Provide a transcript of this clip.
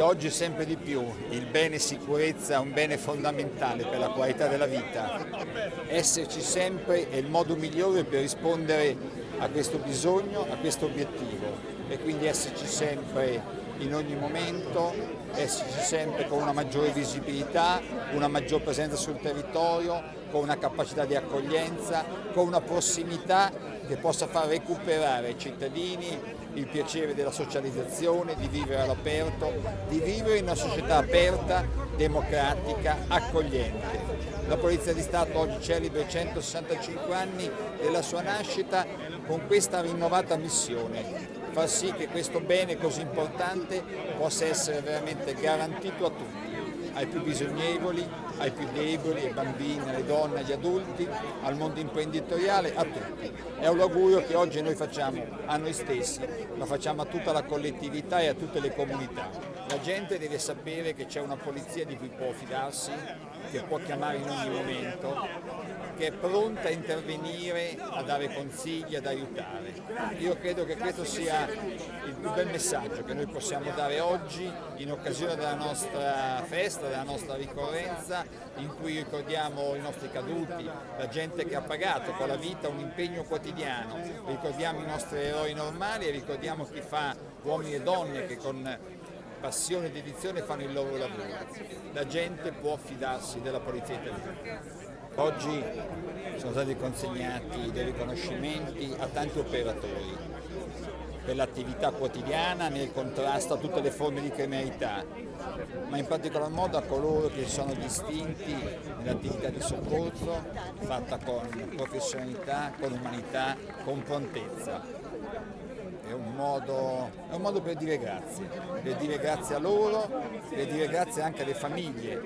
oggi sempre di più il bene sicurezza è un bene fondamentale per la qualità della vita. Esserci sempre è il modo migliore per rispondere a questo bisogno, a questo obiettivo, e quindi esserci sempre in ogni momento, esserci sempre con una maggiore visibilità, una maggior presenza sul territorio, con una capacità di accoglienza, con una prossimità che possa far recuperare ai cittadini il piacere della socializzazione, di vivere all'aperto, di vivere in una società aperta, democratica, accogliente. La Polizia di Stato oggi celebra i 165 anni della sua nascita con questa rinnovata missione: far sì che questo bene così importante possa essere veramente garantito a tutti, ai più bisognevoli, ai più deboli, ai bambini, alle donne, agli adulti, al mondo imprenditoriale, a tutti. È un augurio che oggi noi facciamo a noi stessi, ma facciamo a tutta la collettività e a tutte le comunità. La gente deve sapere che c'è una polizia di cui può fidarsi, che può chiamare in ogni momento, che è pronta a intervenire, a dare consigli, ad aiutare. Io credo che questo sia il più bel messaggio che noi possiamo dare oggi in occasione della nostra festa, della nostra ricorrenza, in cui ricordiamo i nostri caduti, la gente che ha pagato con la vita un impegno quotidiano, ricordiamo i nostri eroi normali e ricordiamo chi fa, uomini e donne, che con passione e dedizione fanno il loro lavoro. La gente può fidarsi della Polizia Italiana. Oggi sono stati consegnati dei riconoscimenti a tanti operatori per l'attività quotidiana nel contrasto a tutte le forme di criminalità, ma in particolar modo a coloro che si sono distinti nell'attività di soccorso fatta con professionalità, con umanità, con prontezza. È un modo per dire grazie a loro, per dire grazie anche alle famiglie.